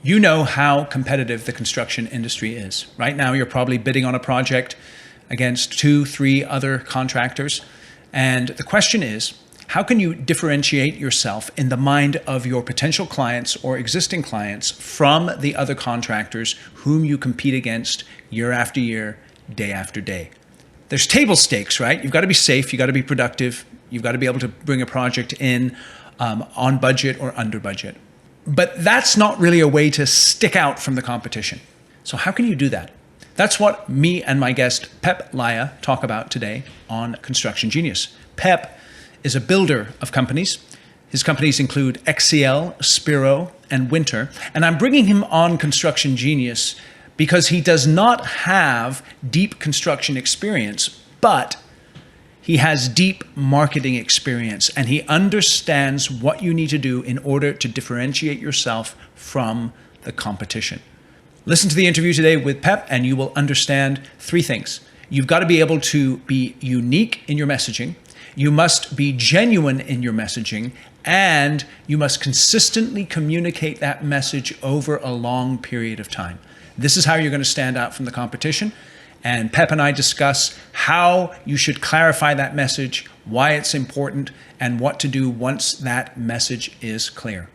You know how competitive the construction industry is. Right now, you're probably bidding on a project against 2, 3 other contractors. And the question is, how can you differentiate yourself in the mind of your potential clients or existing clients from the other contractors whom you compete against year after year, day after day? There's table stakes, right? You've got to be safe, you've got to be productive, you've got to be able to bring a project in on budget or under budget. But that's not really a way to stick out from the competition. So how can you do that? That's what me and my guest, Peep Laja, talk about today on Construction Genius. Peep is a builder of companies. His companies include XCL, Spiro, and Winter. And I'm bringing him on Construction Genius because he does not have deep construction experience, but he has deep marketing experience, and he understands what you need to do in order to differentiate yourself from the competition. Listen to the interview today with Peep, and you will understand 3 things. You've got to be able to be unique in your messaging. You must be genuine in your messaging, and you must consistently communicate that message over a long period of time. This is how you're going to stand out from the competition. And Peep and I discuss how you should clarify that message, why it's important, and what to do once that message is clear.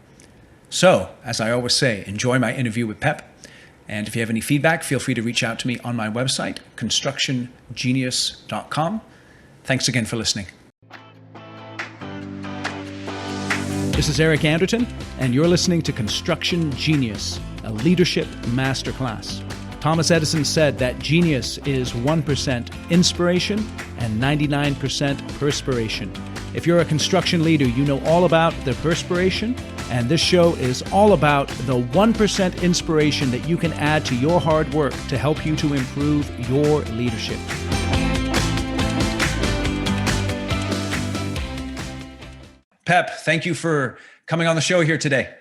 So, as I always say, enjoy my interview with Peep. And if you have any feedback, feel free to reach out to me on my website, constructiongenius.com. Thanks again for listening. This is Eric Anderton, and you're listening to Construction Genius, a leadership masterclass. Thomas Edison said that genius is 1% inspiration and 99% perspiration. If you're a construction leader, you know all about the perspiration, and this show is all about the 1% inspiration that you can add to your hard work to help you to improve your leadership. Peep, thank you for coming on the show here today.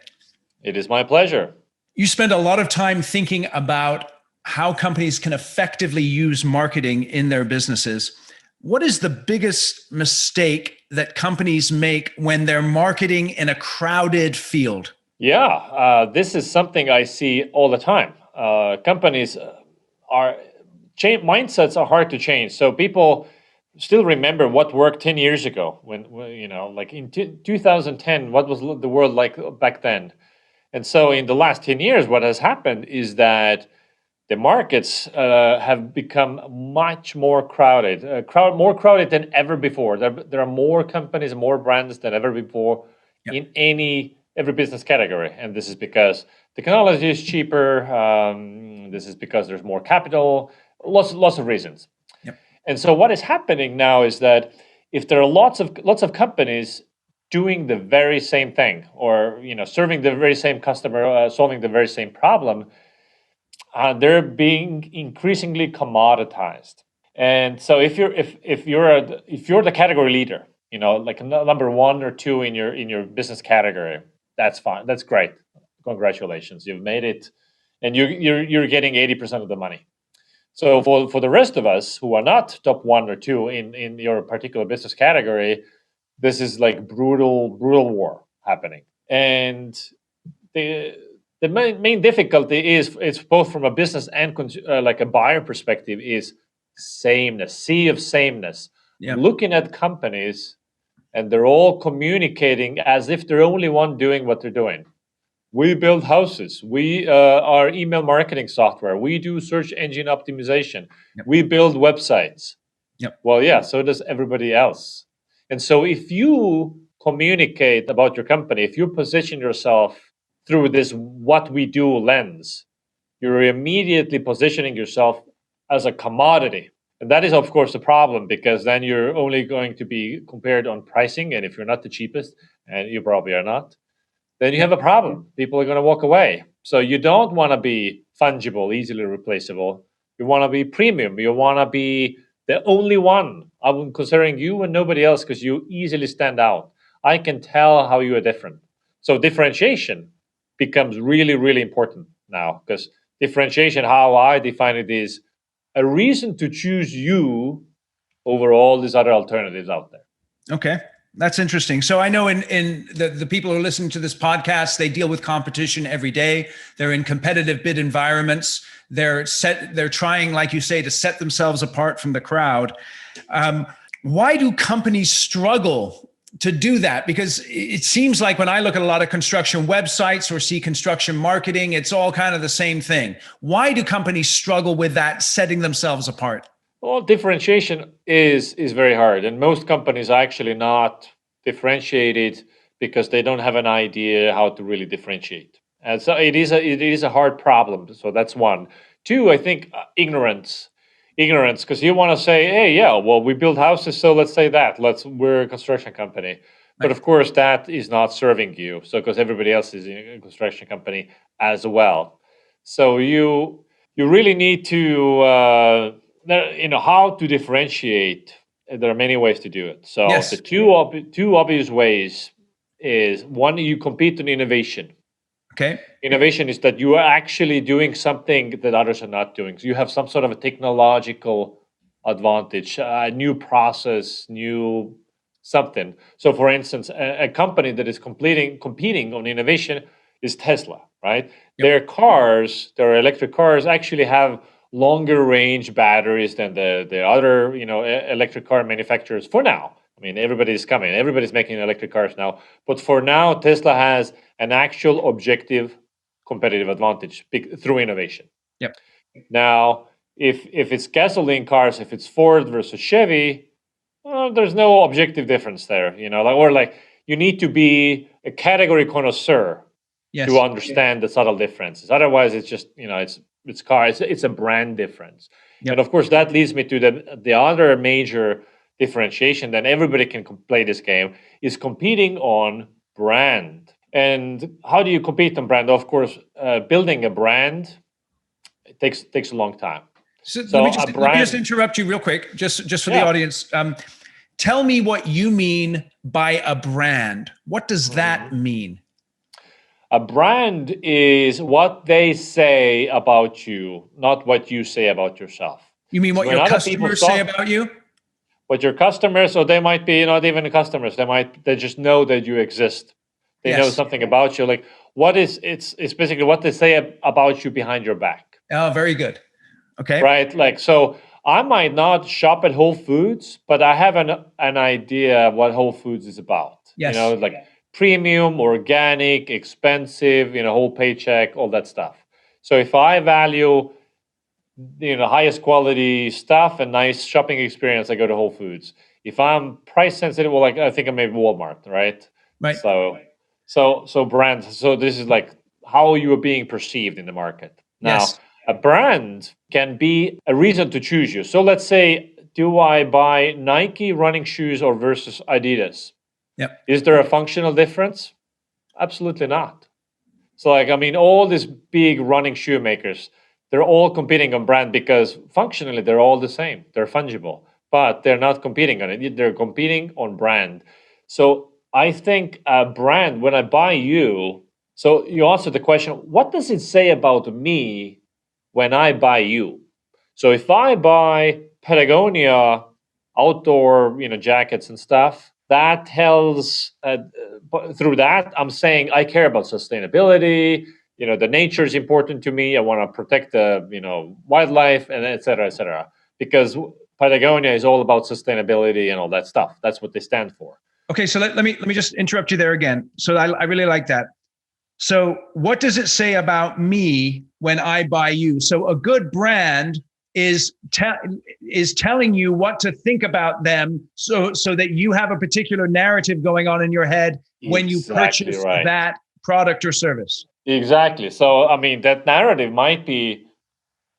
It is my pleasure. You spend a lot of time thinking about how companies can effectively use marketing in their businesses. What is the biggest mistake that companies make when they're marketing in a crowded field? Yeah, this is something I see all the time. Companies mindsets are hard to change. So people still remember what worked 10 years ago when like in 2010, what was the world like back then? And so in the last 10 years, what has happened is that the markets have become much more crowded, more crowded than ever before. There are more companies, more brands than ever before in every business category. And this is because technology is cheaper. This is because there's more capital, lots of reasons. Yep. And so what is happening now is that if there are lots of companies doing the very same thing, or serving the very same customer, solving the very same problem, they're being increasingly commoditized. And so if you're the category leader, like number 1 or 2 in your business category, that's fine. That's great. Congratulations, you've made it, and you're getting 80% of the money. So for the rest of us who are not top 1 or 2 in your particular business category, this is like brutal war happening. And the main difficulty is, it's both from a business and like a buyer perspective, is sameness, sea of sameness. Yep. Looking at companies, and they're all communicating as if they're only one doing what they're doing. We build houses. We are email marketing software. We do search engine optimization. Yep. We build websites. Yep. Well, yeah, so does everybody else. And so if you communicate about your company, if you position yourself through this what we do lens, you're immediately positioning yourself as a commodity. And that is, of course, the problem, because then you're only going to be compared on pricing. And if you're not the cheapest, and you probably are not, then you have a problem. People are going to walk away. So you don't want to be fungible, easily replaceable. You want to be premium. You want to be the only one. I'm considering you and nobody else because you easily stand out. I can tell how you are different. So differentiation becomes really, really important now, because differentiation, how I define it, is a reason to choose you over all these other alternatives out there. Okay. That's interesting. So I know in the people who are listening to this podcast, they deal with competition every day. They're in competitive bid environments. They're trying, like you say, to set themselves apart from the crowd. Why do companies struggle to do that? Because it seems like when I look at a lot of construction websites or see construction marketing, it's all kind of the same thing. Why do companies struggle with that, setting themselves apart? Well, differentiation is very hard, and most companies are actually not differentiated because they don't have an idea how to really differentiate. And so it is a hard problem. So that's one. Two, I think ignorance, because you want to say, hey, yeah, well, we build houses, so let's say that we're a construction company. But Right. of course, that is not serving you. So because everybody else is in a construction company as well, so you really need to how to differentiate. There are many ways to do it. So the Yes. two obvious ways is one, you compete on innovation. Okay. Innovation is that you are actually doing something that others are not doing. So you have some sort of a technological advantage, a new process, new something. So, for instance, a company that is competing on innovation is Tesla, right? Yep. Their electric cars, actually have longer range batteries than the other, electric car manufacturers for now. I mean, everybody's coming, everybody's making electric cars now. But for now, Tesla has an actual objective competitive advantage through innovation. Yep. Now, if it's gasoline cars, if it's Ford versus Chevy, well, there's no objective difference there, like you need to be a category connoisseur to Yes. understand the subtle differences. Otherwise, it's just it's car. It's a brand difference, and Yep. of course that leads me to the other major differentiation. Then everybody can play this game is competing on brand. And how do you compete on brand? Of course, building a brand, it takes a long time. So So a let me just brand, interrupt you real quick, just for the yeah. audience. Tell me what you mean by a brand. What does that Mhm. mean? A brand is what they say about you, not what you say about yourself. You mean Because what when your other people customers say talk, about you? what your customers, or they might be not even customers, they just know that you exist. They know Yes. something about you. Like it's basically what they say about you behind your back. Oh, very good. Okay. Right? Like, so I might not shop at Whole Foods, but I have an idea what Whole Foods is about. Yes. Like premium, organic, expensive, whole paycheck, all that stuff. So if I value highest quality stuff and nice shopping experience, I go to Whole Foods. If I'm price sensitive, well, like I think I maybe Walmart, right? Right. So brands. So this is like how you are being perceived in the market. Now, Yes. a brand can be a reason to choose you. So let's say, do I buy Nike running shoes or versus Adidas? Yep. Is there a functional difference? Absolutely not. So, like, I mean, all these big running shoe makers, they're all competing on brand because functionally they're all the same. They're fungible, but they're not competing on it. They're competing on brand. So I think a brand, when I buy you, so you answer the question, what does it say about me when I buy you? So if I buy Patagonia outdoor, jackets and stuff, that tells through that I'm saying I care about sustainability. The nature is important to me. I want to protect the wildlife, and et cetera, et cetera. Because Patagonia is all about sustainability and all that stuff. That's what they stand for. Okay. So let me just interrupt you there again. So I really like that. So what does it say about me when I buy you? So a good brand is is telling you what to think about them, so that you have a particular narrative going on in your head when you Exactly purchase right. that product or service. Exactly. So I mean, that narrative might be,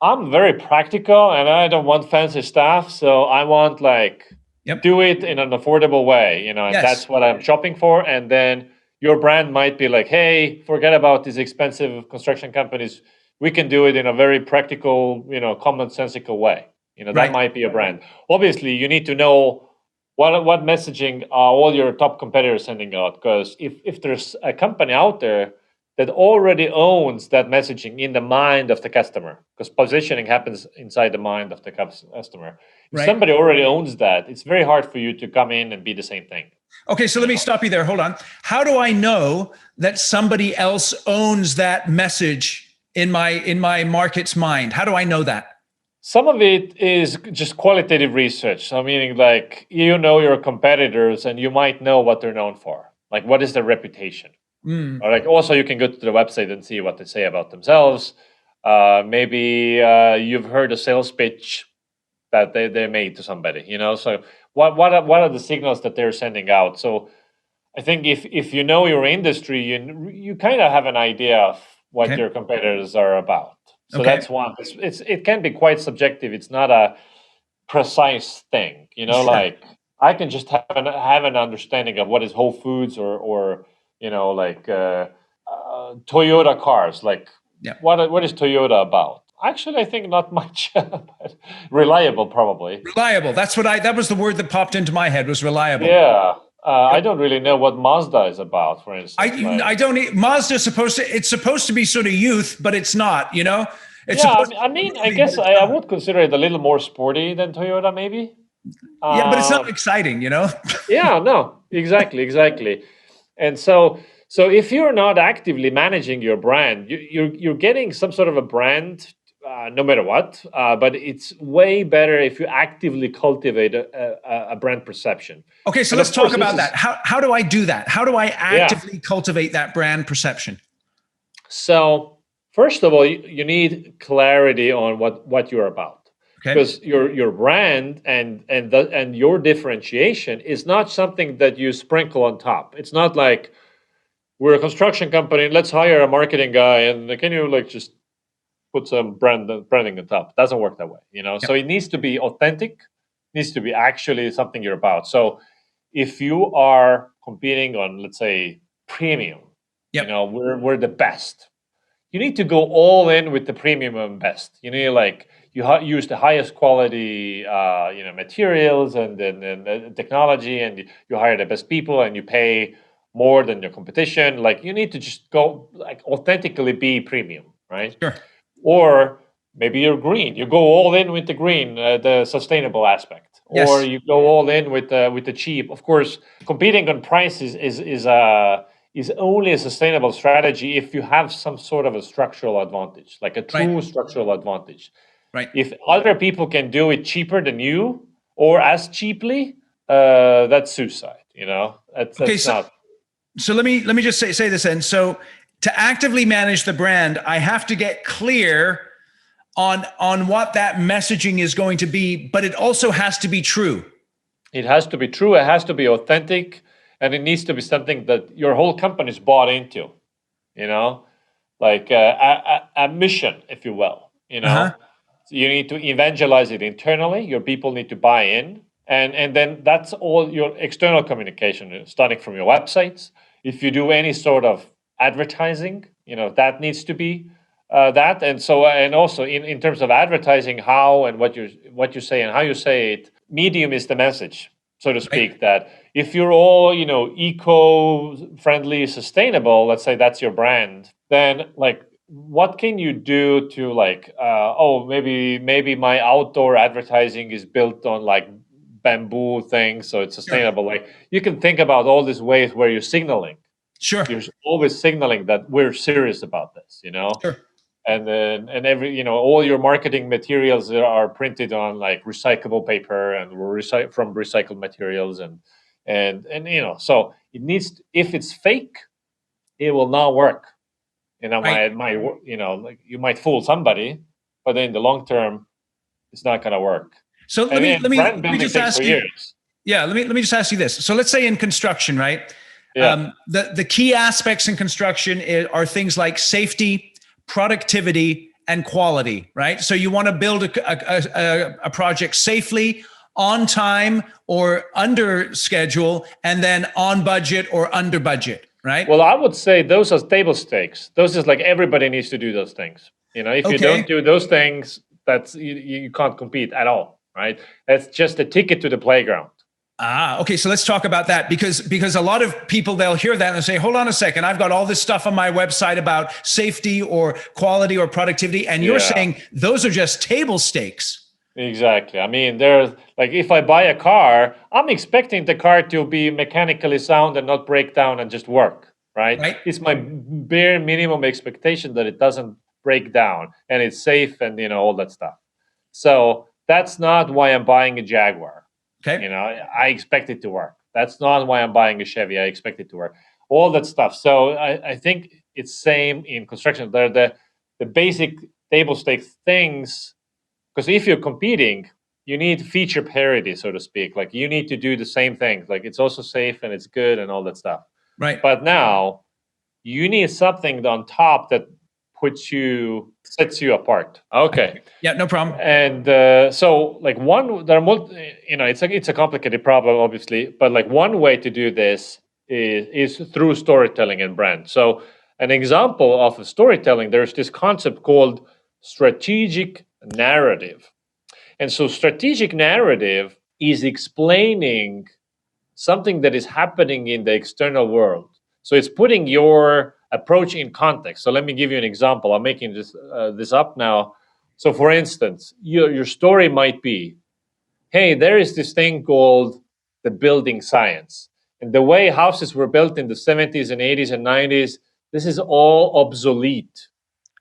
I'm very practical and I don't want fancy stuff. So I want, like, Yep. do it in an affordable way, and Yes. that's what I'm shopping for. And then your brand might be like, hey, forget about these expensive construction companies. We can do it in a very practical, commonsensical way. That Right. might be a brand. Obviously, you need to know what messaging are all your top competitors sending out. Because if there's a company out there that already owns that messaging in the mind of the customer, because positioning happens inside the mind of the customer. If Right. somebody already owns that, it's very hard for you to come in and be the same thing. Okay, so let me stop you there. Hold on. How do I know that somebody else owns that message in my market's mind? How do I know that? Some of it is just qualitative research. So meaning like you know your competitors and you might know what they're known for. Like what is their reputation? Or like also you can go to the website and see what they say about themselves. Maybe you've heard a sales pitch that they made to somebody, you know. So what are the signals that they're sending out? So I think if you know your industry, you kind of have an idea of what Okay. your competitors are about. So Okay. that's one. It can be quite subjective. It's not a precise thing, you know. Sure. Like I can just have an understanding of what is Whole Foods or you know like Toyota cars. Like Yeah. what is Toyota about? Actually, I think not much, but reliable probably. Reliable. That was the word that popped into my head was reliable. Yeah. I Yep. don't really know what Mazda is about, for instance. I don't Mazda's it's supposed to be sort of youth, but it's not, you know? It's Yeah, supposed to I be mean, I movie, but guess it's I not. would consider it a little more sporty than Toyota, maybe. Yeah, but it's not Um, exciting, you know? yeah, no, exactly. And so if you're not actively managing your brand, you're getting some sort of a brand, no matter what. But it's way better if you actively cultivate a brand perception. Okay, so And let's of talk course, this about is that. How do I do that? How do I yeah. actively cultivate that brand perception? So first of all, you need clarity on what you're about, Okay. because your brand and your differentiation is not something that you sprinkle on top. It's not like we're a construction company. Let's hire a marketing guy, and can you like just put some branding on top? It doesn't work that way, you know. Yeah. So it needs to be authentic. Needs to be actually something you're about. So if you are competing on, let's say, premium, you Yep. know, we're the best, you need to go all in with the premium and best. You need like use the highest quality, you know, materials and technology, and you hire the best people, and you pay more than your competition. Like you need to just go like authentically be premium, right? Sure. Or maybe you're green. You go all in with the green, the sustainable aspect, or Yes. you go all in with the cheap. Of course, competing on price is only a sustainable strategy if you have some sort of a structural advantage, like a Right. true structural advantage. Right. If other people can do it cheaper than you or as cheaply, that's suicide. You know, Okay, that's so not. let me just say this then. So to actively manage the brand, I have to get clear on what that messaging is going to be, but it also has to be true. It has to be true. It has to be authentic, and it needs to be something that your whole company's bought into. You know, like a mission, if you will. You Uh-huh. know, so you need to evangelize it internally. Your people need to buy in, and then that's all your external communication, starting from your websites. If you do any sort of advertising, you know that needs to be that. And so and also in terms of advertising, how and what you say and how you say it. Medium is the message, so to Right. speak. That if you're all eco-friendly, sustainable, let's say that's your brand, then like what can you do to like oh maybe my outdoor advertising is built on like bamboo things, so it's Sure. sustainable. Like you can think about all these ways where Sure. you're always signaling that we're serious about this, you know. Sure. And then and every all your marketing materials are printed on like recyclable paper and from recycled materials, and so it needs if it's fake, it will not work. Right. Like you might fool somebody, but in the long term, it's not going to work. So And then brand let me building just takes ask for you. years. Yeah, let me just ask you this. So let's say in construction, right? Yeah. The key aspects in construction are things like safety, productivity, and quality, right? So you want to build a project safely, on time or under schedule, and then on budget or under budget, right? Well, I would say those are table stakes. Those is like everybody needs to do those things. If you don't Okay. do those things, that's you can't compete at all, right? That's just a ticket to the playground. Okay. So let's talk about that because a lot of people, they'll hear that and say, hold on a second, I've got all this stuff on my website about safety or quality or productivity. And you're Yeah. saying those are just table stakes. Exactly. I mean, there's like if I buy a car, I'm expecting the car to be mechanically sound and not break down and just work, right? right? It's my bare minimum expectation that it doesn't break down and it's safe and all that stuff. So that's not why I'm buying a Jaguar. Okay. I expect it to work. That's not why I'm buying a Chevy. I expect it to work. All that stuff. So I think it's same in construction. They're the basic table stakes things, because if you're competing, you need feature parity, so to speak. Like you need to do the same things. Like it's also safe and it's good and all that stuff. Right. But now you need something on top that sets you apart. Okay. Yeah, no problem. And so like there are it's a complicated problem, obviously, but like one way to do this is through storytelling and brand. So an example of a storytelling, there's this concept called strategic narrative. And so strategic narrative is explaining something that is happening in the external world. So it's putting your approach in context. So let me give you an example. I'm making this up now. So for instance, your story might be, hey, there is this thing called the building science. And the way houses were built in the 70s and 80s and 90s, this is all obsolete.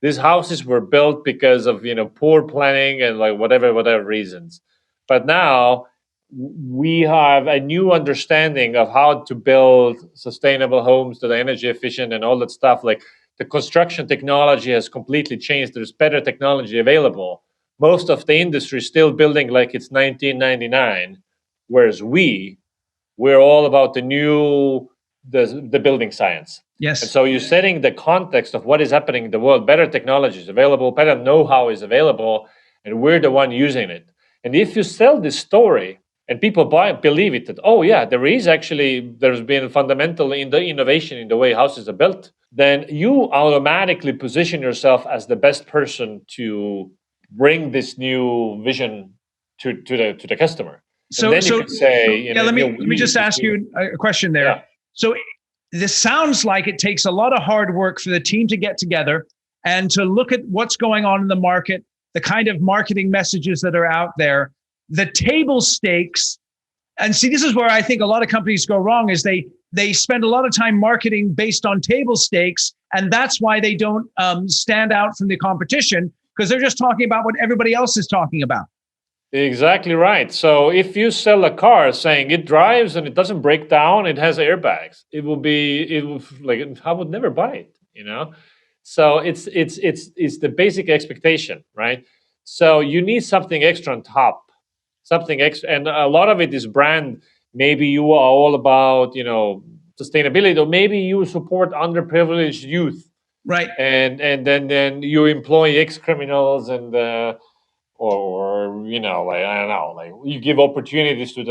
These houses were built because of poor planning and like whatever reasons. But now we have a new understanding of how to build sustainable homes that are energy efficient and all that stuff. Like the construction technology has completely changed. There's better technology available. Most of the industry is still building like it's 1999, whereas we're all about the building science. And Yes. so you're setting the context of what is happening in the world. Better technology is available, better know-how is available, and we're the one using it. And if you sell this story and people believe it, that oh yeah, there's been fundamental in the innovation in the way houses are built, then you automatically position yourself as the best person to bring this new vision to the customer. And So then you so could say, yeah, let me we just use this ask new, you a question there. yeah. So this sounds like it takes a lot of hard work for the team to get together and to look at what's going on in the market, the kind of marketing messages that are out there, the table stakes. And see, this is where I think a lot of companies go wrong is they spend a lot of time marketing based on table stakes, and that's why they don't stand out from the competition, because they're just talking about what everybody else is talking about. Exactly right. So if you sell a car saying it drives and it doesn't break down, it has airbags, it will like I would never buy it. So it's the basic expectation, right? So you need something extra on top, something extra, and a lot of it is brand. Maybe you are all about sustainability, or maybe you support underprivileged youth, Right. and then you employ ex criminals and. Or like I don't know, like you give opportunities to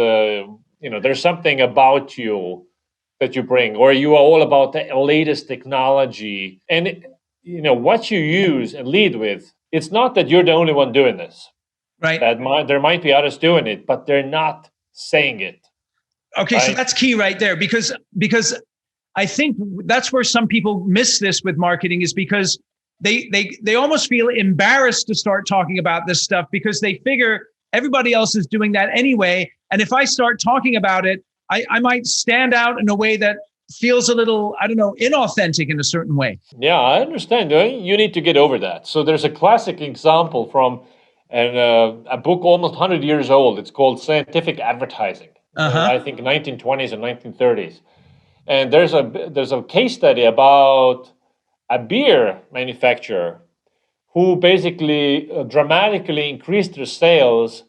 there's something about you that you bring, or you are all about the latest technology, and what you use and lead with. It's not that you're the only one doing this. Right. There might be others doing it, but they're not saying it, Okay, so right? that's key right there, because I think that's where some people miss this with marketing, is because they almost feel embarrassed to start talking about this stuff because they figure everybody else is doing that anyway. And if I start talking about it, I might stand out in a way that feels a little, I don't know, inauthentic in a certain way. Yeah, I understand. You need to get over that. So there's a classic example from a book almost 100 years old. It's called Scientific Advertising. I Uh-huh. think 1920s and 1930s. And there's a case study about a beer manufacturer who basically dramatically increased their sales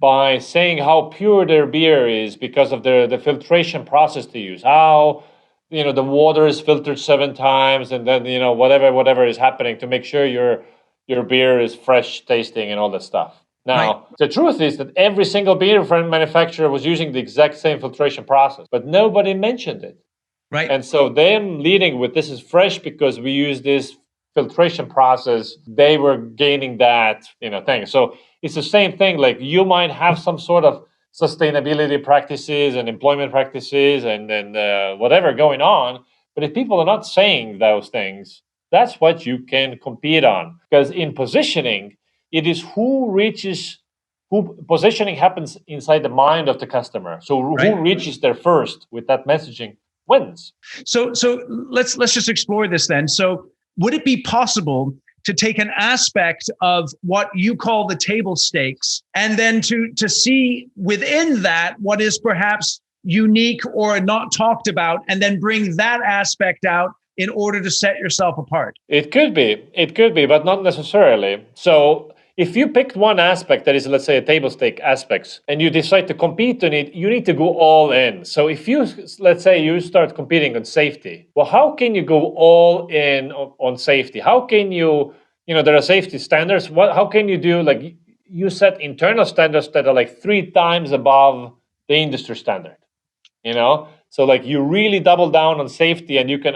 by saying how pure their beer is because of the filtration process they use. How the water is filtered 7 times, and then whatever is happening to make sure your beer is fresh tasting and all that stuff. Right. Now, the truth is that every single beer manufacturer was using the exact same filtration process, but nobody mentioned it. Right. And so them leading with this is fresh because we use this filtration process, they were gaining that thing. So it's the same thing. Like you might have some sort of sustainability practices and employment practices and then whatever going on, but if people are not saying those things, that's what you can compete on. Because in positioning, it is who reaches who positioning happens inside the mind of the customer. So who Right. reaches there first with that messaging wins. So let's just explore this then. So would it be possible to take an aspect of what you call the table stakes and then to see within that what is perhaps unique or not talked about, and then bring that aspect out in order to set yourself apart? It could be, but not necessarily. So if you picked one aspect that is, let's say, a table stake aspects, and you decide to compete on it, you need to go all in. So if you, let's say, you start competing on safety, well, how can you go all in on safety? How can you, there are safety standards. How can you do, like, you set internal standards that are like 3 times above the industry standard, So like you really double down on safety, and you can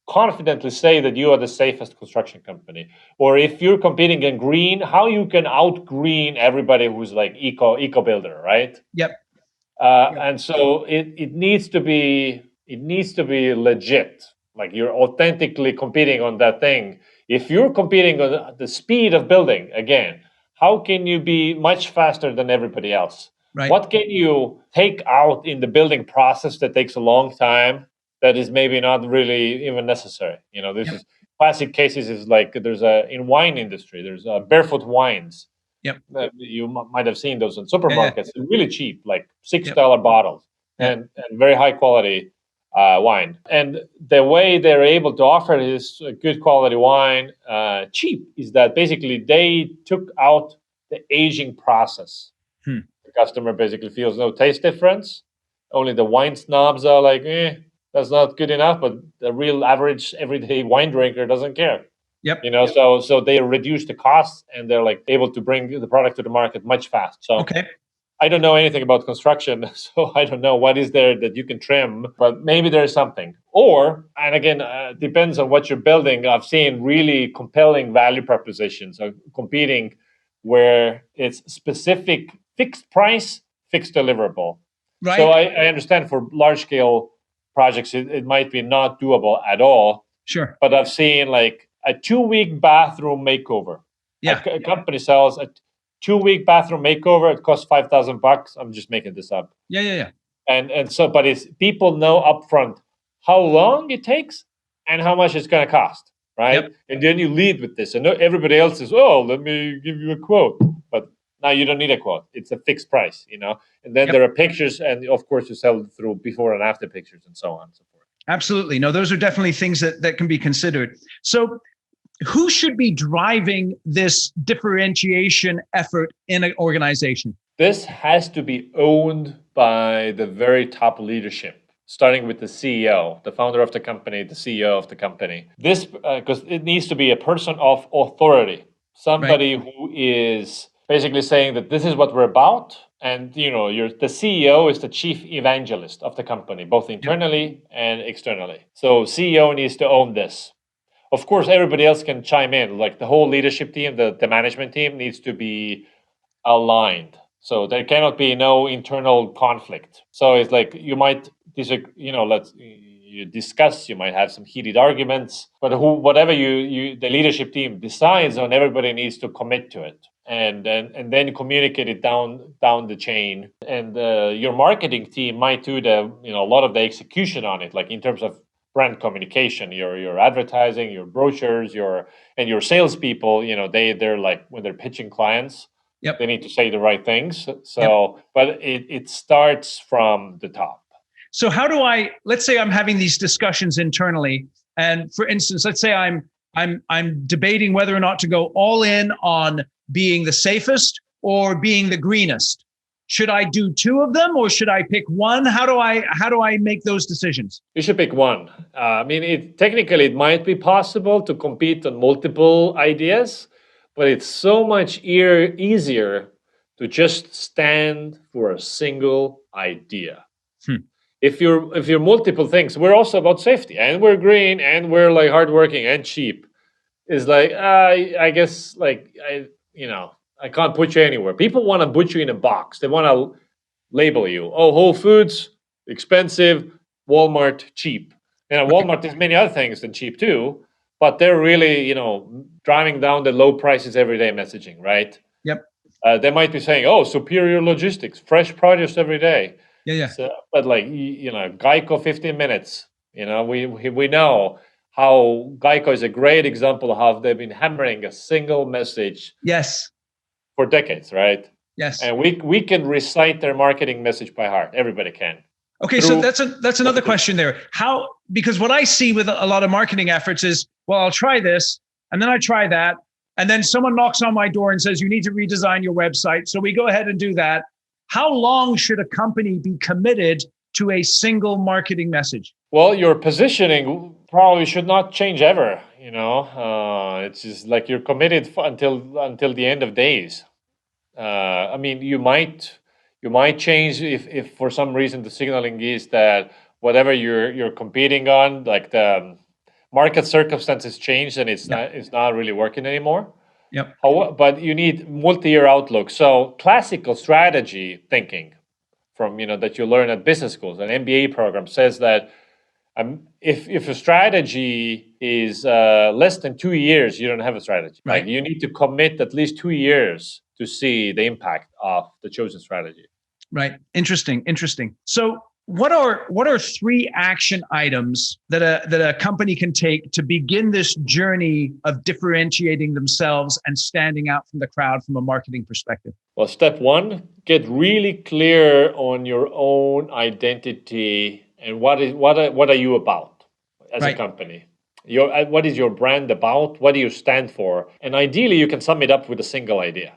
confidently say that you are the safest construction company. Or if you're competing in green, how you can out green everybody who's like eco builder, right? Yep. And so it needs to be legit. Like you're authentically competing on that thing. If you're competing on the speed of building, again, how can you be much faster than everybody else? Right. What can you take out in the building process that takes a long time, that is maybe not really even necessary? This is classic cases. Is like there's in wine industry, there's barefoot wines. Yep. You might have seen those in Yeah. supermarkets. They're really cheap, like $6 bottles, Yep. and very high quality wine. And the way they're able to offer this good quality wine cheap is that basically they took out the aging process. The customer basically feels no taste difference. Only the wine snobs are like, that's not good enough. But the real average everyday wine drinker doesn't care. Yep. So they reduce the costs, and they're like able to bring the product to the market much fast. So Okay. I don't know anything about construction, so I don't know what is there that you can trim, but maybe there's something. Or, and again, depends on what you're building. I've seen really compelling value propositions of competing where it's specific fixed price, fixed deliverable. Right. So I understand for large scale projects, it might be not doable at all. Sure. But I've seen like a 2-week bathroom makeover. Yeah. A company sells a 2-week bathroom makeover. It costs $5,000. I'm just making this up. Yeah. And so, but it's people know upfront how long it takes and how much it's going to cost, right? Yep. And then you lead with this, and everybody else says, "Oh, let me give you a quote." But now you don't need a quote; it's a fixed price, And then there are pictures, and of course you sell it through before and after pictures, and so on and so forth. Absolutely. No, those are definitely things that can be considered. So who should be driving this differentiation effort in an organization? This has to be owned by the very top leadership, starting with the CEO, the founder of the company, the CEO of the company. This, because it needs to be a person of authority, somebody who is basically saying that this is what we're about. And the CEO is the chief evangelist of the company, both internally and externally. So CEO needs to own this. Of course, everybody else can chime in. Like the whole leadership team, the management team needs to be aligned. So there cannot be no internal conflict. So it's like you might disagree, you discuss, you might have some heated arguments, but whatever the leadership team decides on, everybody needs to commit to it. And then communicate it down the chain. And your marketing team might do a lot of the execution on it, like in terms of brand communication, your advertising, your brochures, and your salespeople. They're like when they're pitching clients, they need to say the right things. So, but it starts from the top. So how do let's say I'm having these discussions internally, and for instance, let's say I'm debating whether or not to go all in on being the safest or being the greenest. Should I do 2 of them, or should I pick one? How do I make those decisions? You should pick one. I mean, technically it might be possible to compete on multiple ideas, but it's so much easier to just stand for a single idea. If you're multiple things, we're also about safety, and we're green, and we're like hardworking and cheap. It's like I guess like I can't put you anywhere. People want to put you in a box. They want to label you. Oh, Whole Foods expensive, Walmart cheap. Walmart is many other things than cheap too, but they're really driving down the low prices everyday messaging, right? Yep. They might be saying, "Oh, superior logistics, fresh produce every day." Yeah. So, but like Geico, 15 minutes. We know how Geico is a great example of how they've been hammering a single message Yes. for decades, right? Yes. And we can recite their marketing message by heart. Everybody can. Okay, so Through that's another question there. How, because what I see with a lot of marketing efforts is, well, I'll try this, and then I try that, and then someone knocks on my door and says, you need to redesign your website. So we go ahead and do that. How long should a company be committed to a single marketing message? Well, your positioning probably should not change ever. It's just like you're committed until the end of days. I mean, you might change if for some reason the signaling is that whatever you're competing on, like the market circumstances change and it's not really working anymore. Yep. But you need multi-year outlook. So classical strategy thinking from that you learn at business schools, an MBA program says that if a strategy is less than 2 years, you don't have a strategy. Right. Like you need to commit at least 2 years to see the impact of the chosen strategy. Right. Interesting. So what are three action items that a company can take to begin this journey of differentiating themselves and standing out from the crowd from a marketing perspective? Well, step one, get really clear on your own identity and what are you about as a company. What is your brand about? What do you stand for? And ideally, you can sum it up with a single idea.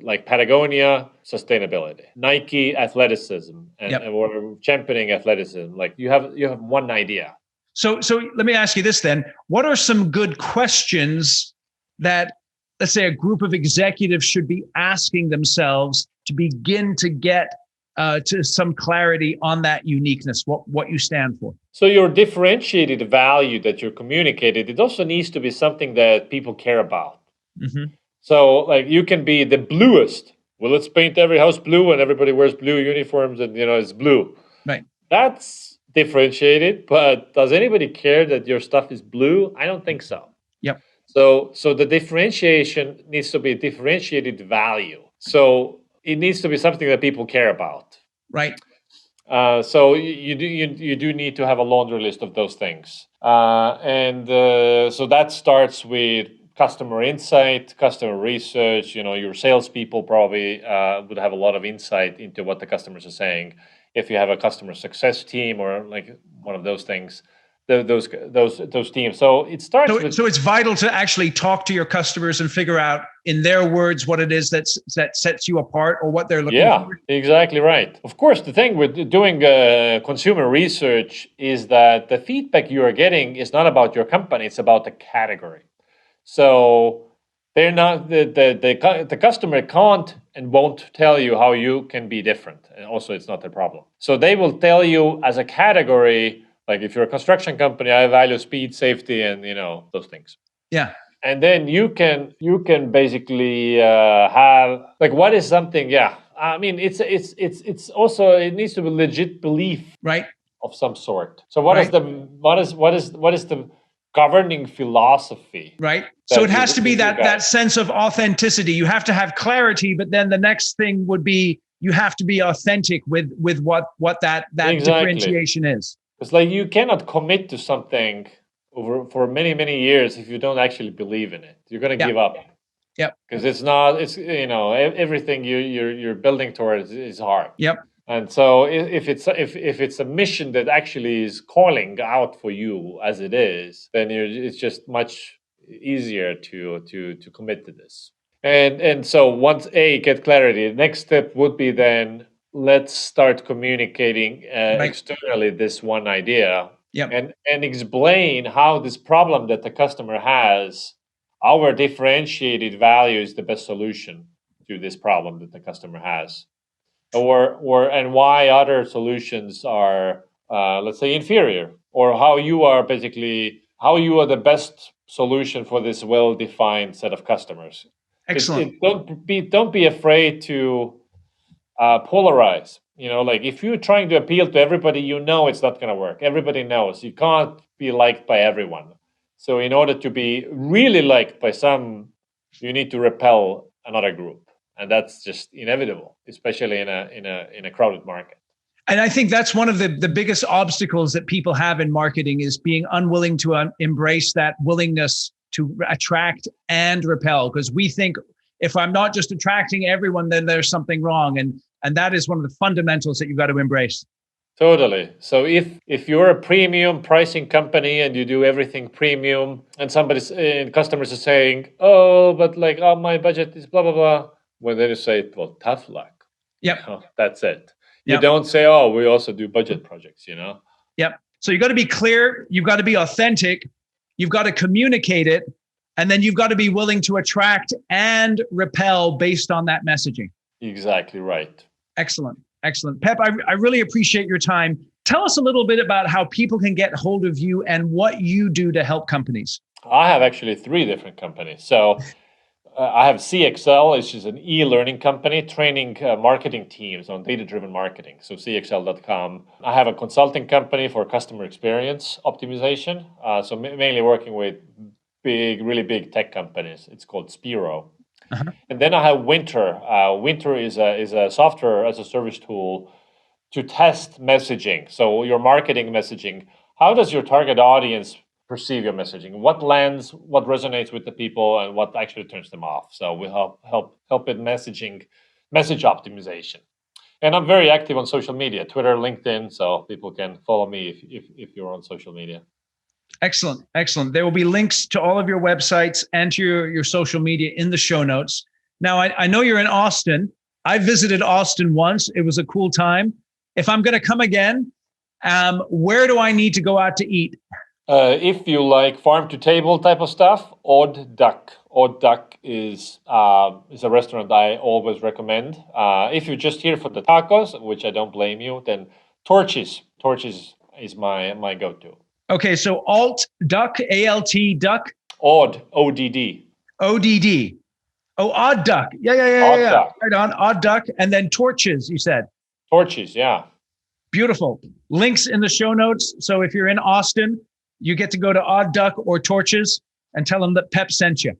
Like Patagonia, sustainability; Nike, athleticism, and or championing athleticism. Like you have one idea. So let me ask you this then. What are some good questions that, let's say, a group of executives should be asking themselves to begin to get to some clarity on that uniqueness, what you stand for? So your differentiated value that you're communicating, it also needs to be something that people care about. Mm-hmm. So like you can be the bluest. Well, let's paint every house blue and everybody wears blue uniforms and it's blue. Right. That's differentiated, but does anybody care that your stuff is blue? I don't think so. Yep. So the differentiation needs to be a differentiated value. So it needs to be something that people care about. Right. So you do need to have a laundry list of those things, and so that starts with customer insight, customer research. Your salespeople probably would have a lot of insight into what the customers are saying. If you have a customer success team or like one of those things, those teams. So it starts. So it's vital to actually talk to your customers and figure out in their words what it is that sets you apart or what they're looking for. Yeah, exactly right. Of course, the thing with doing consumer research is that the feedback you are getting is not about your company; it's about the category. So they're not the customer can't and won't tell you how you can be different, and also it's not their problem. So they will tell you as a category. Like if you're a construction company, I value speed, safety, and those things. Yeah. And then you can basically have like what is something? Yeah, I mean it's also it needs to be legit belief, right, of some sort. So what is the governing philosophy? Right. So it has to be that sense of authenticity. You have to have clarity, but then the next thing would be you have to be authentic with what that differentiation is. It's like you cannot commit to something for many, many years if you don't actually believe in it. You're going to give up. Yep. Because it's everything you're building towards is hard. Yep. And so if it's a mission that actually is calling out for you as it is, then it's just much easier to commit to this. And so once get clarity, the next step would be then let's start communicating externally this one idea. Yep. And explain how this problem that the customer has, our differentiated value is the best solution to this problem that the customer has, and why other solutions are let's say inferior, or how you are the best solution for this well-defined set of customers. Excellent. Don't be afraid to polarize. Like if you're trying to appeal to everybody, it's not going to work. Everybody knows you can't be liked by everyone. So in order to be really liked by some, you need to repel another group. and that's just inevitable, especially in a crowded market. And I think that's one of the biggest obstacles that people have in marketing is being unwilling to embrace that willingness to attract and repel. Because we think if I'm not just attracting everyone, then there's something wrong. And that is one of the fundamentals that you've got to embrace. Totally. So if you're a premium pricing company and you do everything premium, and customers are saying, "Oh, but my budget is blah blah blah," well, then you say, "Well, tough luck." Yep. That's it. You don't say, "Oh, we also do budget projects." Yep. So you've got to be clear. You've got to be authentic. You've got to communicate it, and then you've got to be willing to attract and repel based on that messaging. Exactly right. Excellent. Excellent. Pep, I really appreciate your time. Tell us a little bit about how people can get hold of you and what you do to help companies. I have actually 3 different companies. So I have CXL, which is an e-learning company training marketing teams on data-driven marketing. So cxl.com. I have a consulting company for customer experience optimization. So mainly working with really big tech companies. It's called Spiro. Uh-huh. And then I have Winter. Winter is a software as a service tool to test messaging. So your marketing messaging. How does your target audience perceive your messaging? What lands, what resonates with the people, and what actually turns them off? So we help in message optimization. And I'm very active on social media, Twitter, LinkedIn, so people can follow me if you're on social media. Excellent. Excellent. There will be links to all of your websites and to your social media in the show notes. Now, I know you're in Austin. I visited Austin once. It was a cool time. If I'm going to come again, where do I need to go out to eat? If you like farm to table type of stuff, Odd Duck. Odd Duck is a restaurant I always recommend. If you're just here for the tacos, which I don't blame you, then Torchy's. Torchy's is my go-to. Okay, so Alt Duck, ALT Duck. Odd, ODD. ODD. Oh, Odd Duck. Yeah. Odd Duck. Right on, Odd Duck. And then Torches, you said. Torchy's, yeah. Beautiful. Links in the show notes. So if you're in Austin, you get to go to Odd Duck or Torches and tell them that Pep sent you.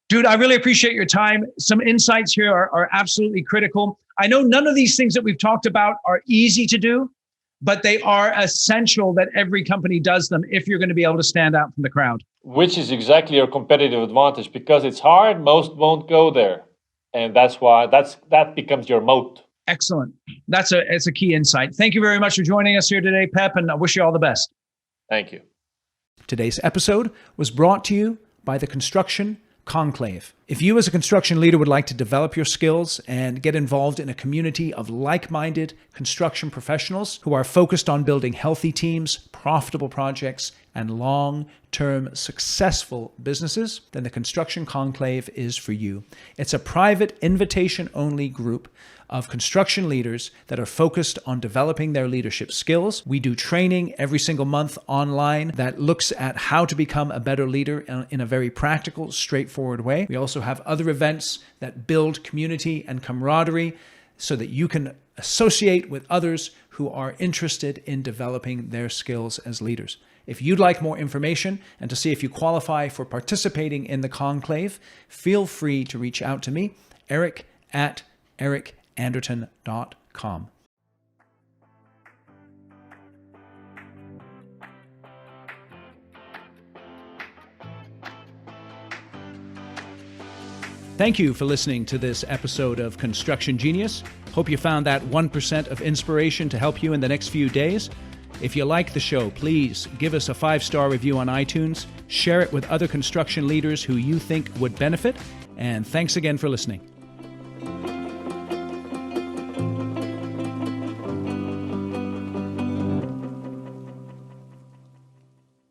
Dude, I really appreciate your time. Some insights here are absolutely critical. I know none of these things that we've talked about are easy to do, but they are essential that every company does them if you're going to be able to stand out from the crowd. Which is exactly your competitive advantage, because it's hard. Most won't go there. And that's why that becomes your moat. Excellent. It's a key insight. Thank you very much for joining us here today, Pep, and I wish you all the best. Thank you. Today's episode was brought to you by the Construction Conclave. If you as a construction leader would like to develop your skills and get involved in a community of like-minded construction professionals who are focused on building healthy teams, profitable projects, and long-term successful businesses, then the Construction Conclave is for you. It's a private invitation-only group of construction leaders that are focused on developing their leadership skills. We do training every single month online that looks at how to become a better leader in a very practical, straightforward way. We also have other events that build community and camaraderie so that you can associate with others who are interested in developing their skills as leaders. If you'd like more information and to see if you qualify for participating in the conclave, feel free to reach out to me, eric@ericanderton.com. Thank you for listening to this episode of Construction Genius. Hope you found that 1% of inspiration to help you in the next few days. If you like the show, please give us a 5-star review on iTunes, share it with other construction leaders who you think would benefit, and thanks again for listening.